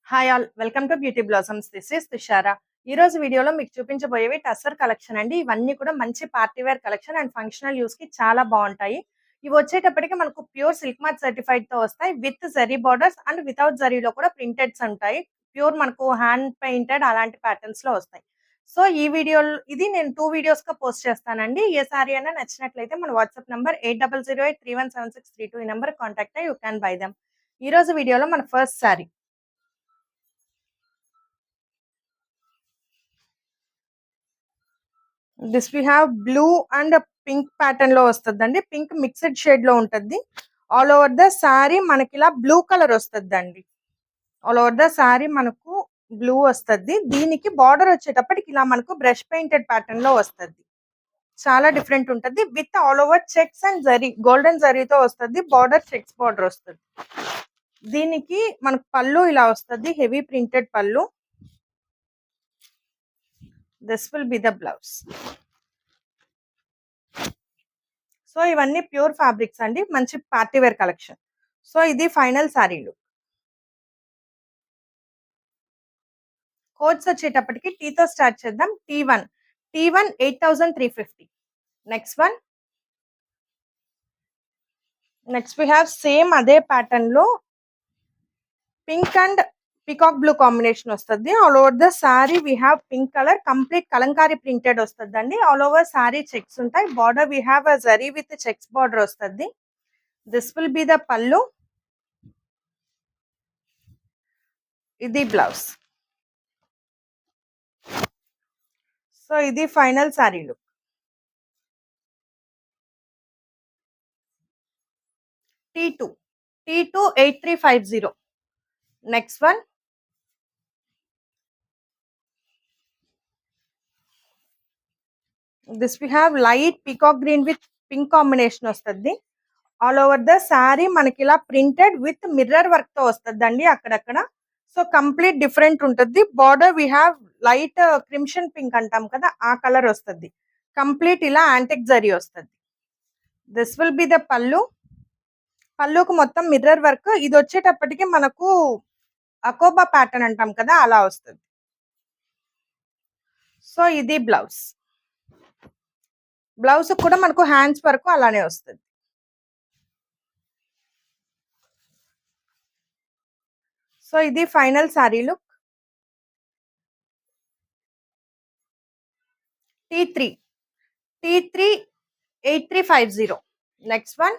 Hi all welcome to beauty blossoms. This is Tushara. ఈ రోజు వీడియోలో మీకు చూపించబోయేవి టస్సర్ కలెక్షన్ అండి. ఇవన్నీ కూడా మంచి party wear collection and functional use కి చాలా బాగుంటాయి. ఇవి వచ్చేటప్పటికి మనకు ప్యూర్ సిల్క్ మార్క్ సర్టిఫైడ్ తో వస్తాయి. With zari borders and without జరీలో కూడా ప్రింటెడ్స్ ఉంటాయి. ప్యూర్ మనకు హ్యాండ్ పెయింటెడ్ అలాంటి ప్యాటర్న్స్ లో వస్తాయి. సో ఈ వీడియో ఇది నేను 2 వీడియోస్ గా పోస్ట్ చేస్తానండి. ఏ సారీ అయినా నచ్చినట్లయితే మన వాట్సాప్ నంబర్ 8008317632 ఈ నంబర్ కాంటాక్ట్ అయ్యి యూ క్యాన్ బై దెమ్. ఈ రోజు వీడియోలో మన first sari this we have blue and pink pattern లో వస్తుందండి. పింక్ మిక్స్డ్ షేడ్ లో ఉంటుంది. ఆల్ ఓవర్ ద సారీ మనకి ఇలా బ్లూ కలర్ వస్తుందండి. ఆల్ ఓవర్ ద సారీ మనకు బ్లూ వస్తుంది. దీనికి బార్డర్ వచ్చేటప్పటికి ఇలా మనకు బ్రష్ పెయింటెడ్ ప్యాటర్న్ లో వస్తుంది. చాలా డిఫరెంట్ ఉంటుంది. With all over checks and zari golden జరీతో వస్తుంది. బార్డర్ చెక్స్ బార్డర్ వస్తుంది. దీనికి మనకు పళ్ళు ఇలా వస్తుంది. Heavy printed pallu. This will be the blouse. So ఇవన్నీ ప్యూర్ ఫ్యాబ్రిక్స్ అండి. మంచి పార్టీ వేర్ కలెక్షన్. సో ఇది ఫైనల్ సారీ లుక్. కోడ్స్ వచ్చేటప్పటికి టీతో స్టార్ట్ చేద్దాం. T1 8350. Next one, next we have same అదే ప్యాటర్న్ లో pink and peacock blue combination వస్తుంది. All over the sari we have pink colour complete Kalamkari printed వస్తుంది అండి. ఆల్ ఓవర్ సారీ చెక్స్ ఉంటాయి. Border we have a zari with checks border వస్తుంది. This will be the pallu. ఇది blouse. So ఇది final sari look. T2 8350. Next one, this we have light peacock green with pink combination వస్తుంది. All over the sari మనకి ఇలా printed with mirror work తో వస్తుంది అక్కడక్కడ. So complete different ఉంటుంది. Border we have light crimson pink అంటాం కదా, ఆ కలర్ వస్తుంది. కంప్లీట్ ఇలా యాంటిక్ జరీ వస్తుంది. దిస్ విల్ బి ద పళ్ళు. పళ్ళుకు మొత్తం మిర్రర్ వర్క్. ఇది వచ్చేటప్పటికి మనకు అకోబా ప్యాటర్న్ అంటాం కదా, అలా వస్తుంది. సో ఇది బ్లౌజ్. బ్లౌజ్ కూడా మనకు హ్యాండ్స్ వరకు అలానే వస్తుంది. సో ఇది final sari look. T3 8350. Next one,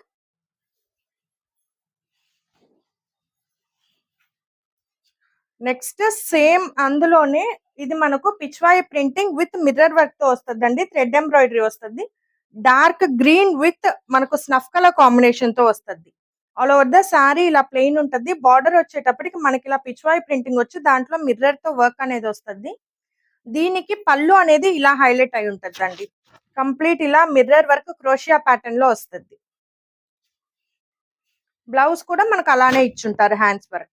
next same అందులోనే ఇది మనకు Pichwai printing with mirror work తో వస్తుందండి. థ్రెడ్ ఎంబ్రాయిడరీ వస్తుంది. డార్క్ గ్రీన్ విత్ మనకు స్నఫ్ కలర్ కాంబినేషన్ తో వస్తుంది. ఆల్ ఓవర్ ద సారీ ఇలా ప్లెయిన్ ఉంటుంది. బార్డర్ వచ్చేటప్పటికి మనకి ఇలా పిచ్వాయి ప్రింటింగ్ వచ్చి దాంట్లో మిర్రర్ తో వర్క్ అనేది వస్తుంది. దీనికి పళ్ళు అనేది ఇలా హైలైట్ అయి ఉంటుందండి. కంప్లీట్ ఇలా మిర్రర్ వర్క్ క్రోషియా ప్యాటర్న్ లో వస్తుంది. బ్లౌజ్ కూడా మనకు అలానే ఇచ్చుంటారు హ్యాండ్స్ వరకు.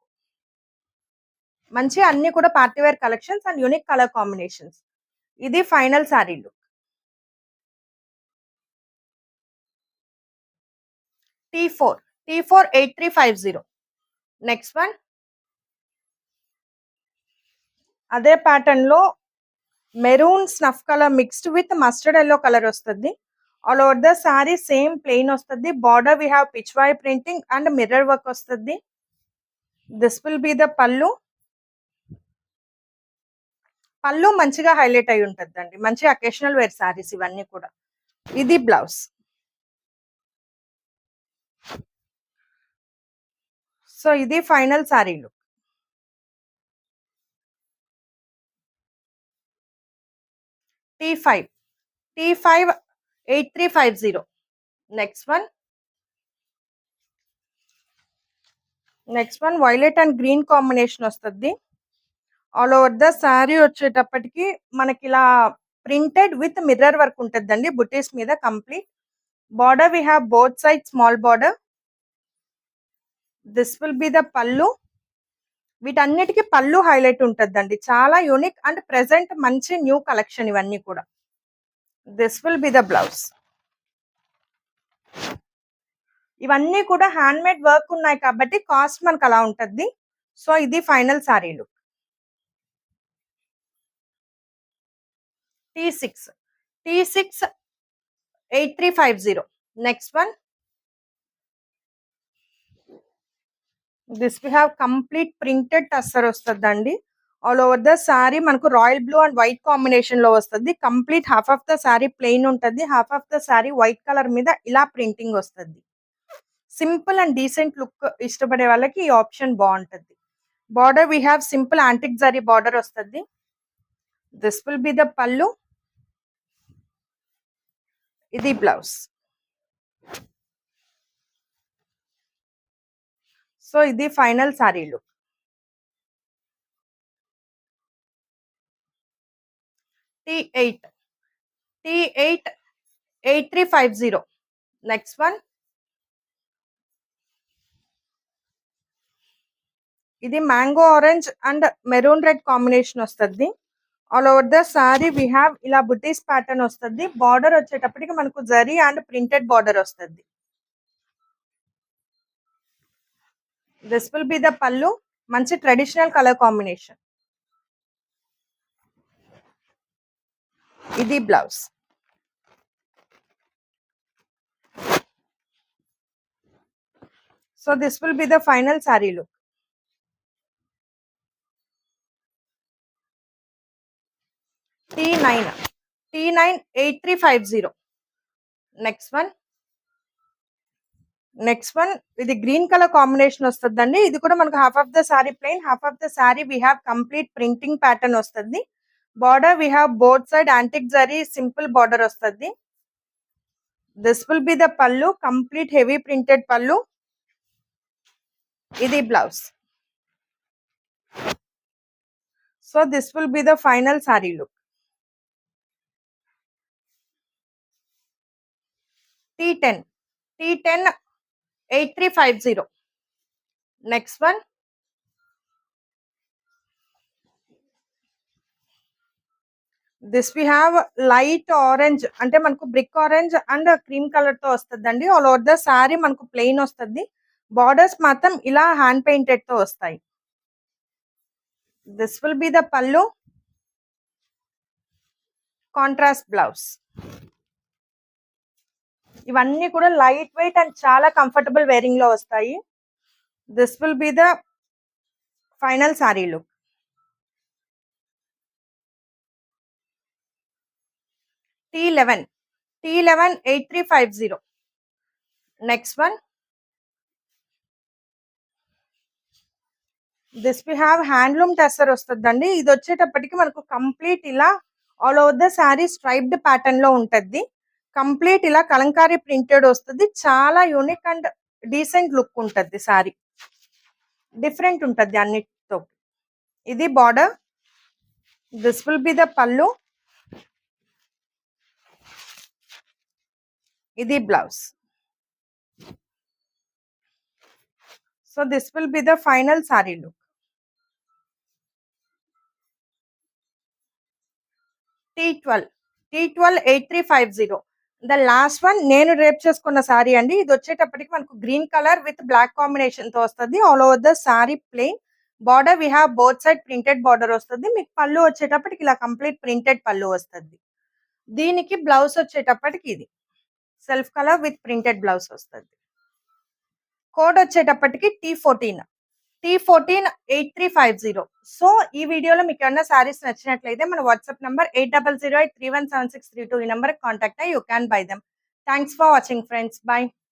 మంచి అన్ని కూడా party wear collections and unique colour combinations. ఇది final sari look. T4 8350. Next one, అదే ప్యాటర్న్ లో maroon snuff colour mixed with mustard yellow colour వస్తుంది. All over the sari same plain వస్తుంది. Border we have Pichwai printing and mirror work వస్తుంది. This will be the pallu. Pallu మంచిగా highlight అయి ఉంటుందండి. మంచి occasional wear saris ఇవన్నీ కూడా. ఇది బ్లౌజ్. సో ఇది final sari look. T5 8350. Next one, next one violet and green combination వస్తుంది. ఆల్ ఓవర్ ద సారీ వచ్చేటప్పటికి మనకి ఇలా ప్రింటెడ్ విత్ మిర్రర్ వర్క్ ఉంటుందండి బుటీస్ మీద complete. Border we have both side small border. This will be the pallu. వీటన్నిటికీ pallu highlight ఉంటుందండి. చాలా యూనిక్ అండ్ ప్రెసెంట్ మంచి న్యూ కలెక్షన్ ఇవన్నీ కూడా. This will be the blouse. ఇవన్నీ కూడా హ్యాండ్ మేడ్ వర్క్ ఉన్నాయి కాబట్టి కాస్ట్ మనకు అలా ఉంటుంది. సో ఇది final sari look. T6 T6 8350. Next one, this we have complete printed tussar వస్తుందండి. ఆల్ ఓవర్ ద సారీ మనకు royal blue and white combination లో వస్తుంది. Complete half of the sari plain ఉంటుంది, half of the sari white colour మీద ఇలా ప్రింటింగ్ వస్తుంది. Simple and decent look ఇష్టపడే వాళ్ళకి ఈ ఆప్షన్ బాగుంటుంది. Border we have simple antique zari border వస్తుంది. This will be the pallu, ఇది బ్లౌజ్. సో ఇది final sari look. T8 8350. Next one, ఇది mango orange and maroon red combination వస్తుంది. All over the sari we have ఇలా బుటీస్ ప్యాటర్న్ వస్తుంది. బార్డర్ వచ్చేటప్పటికి మనకు జరీ అండ్ ప్రింటెడ్ బార్డర్ వస్తుంది. This will be the pallu, మంచి ట్రెడిషనల్ కలర్ కాంబినేషన్. ఇది blouse. So this will be the final sari look. T9 8350. Next one ఇది green colour combination వస్తుందండి. ఇది కూడా మనకు half of the sari plain, half of the sari we have complete printing pattern వస్తుంది. Border we have both side antique zari simple border వస్తుంది. This will be the pallu, complete heavy printed pallu. ఇది blouse. So this will be the final sari look. T10 8350. Next one, this we have light orange, అంటే మనకు brick orange and cream colour తో వస్తుందండి. All over the sari మనకు plain వస్తుంది. Borders మాత్రం ఇలా hand painted తో వస్తాయి. This will be the pallu, contrast blouse. ఇవన్నీ కూడా లైట్ వెయిట్ అండ్ చాలా కంఫర్టబుల్ వేరింగ్ లో వస్తాయి. This will be the final sari look. T11 8350. Next one, this we have handloom tussar వస్తుందండి. ఇది వచ్చేటప్పటికి మనకు కంప్లీట్ ఇలా all over the sari striped pattern లో ఉంటుంది. కంప్లీట్ ఇలా కలంకారీ ప్రింటెడ్ వస్తుంది. చాలా యూనిక్ అండ్ డీసెంట్ లుక్ ఉంటుంది. సారీ డిఫరెంట్ ఉంటుంది అన్నిటితో. ఇది బార్డర్. This will be the pallu, ఇది blouse. So this will be the final sari look. T12 8350. The last one నేను రేప్ చేసుకున్న సారీ అండి. ఇది వచ్చేటప్పటికి మనకు green colour with black combination తో వస్తుంది. All over the sari plain, border we have both side printed border వస్తుంది. మీకు పళ్ళు వచ్చేటప్పటికి ఇలా కంప్లీట్ ప్రింటెడ్ పళ్ళు వస్తుంది. దీనికి బ్లౌజ్ వచ్చేటప్పటికి ఇది self colour with printed blouse వస్తుంది. కోడ్ వచ్చేటప్పటికి T14 8350. సో ఈ వీడియోలో మీకు ఏమన్నా సారీస్ నచ్చినట్లయితే మన వాట్సాప్ నంబర్ 8008317632 ఈ నెంబర్ కాంటాక్ట్ అయ్యి you can buy them. Thanks for watching friends. By.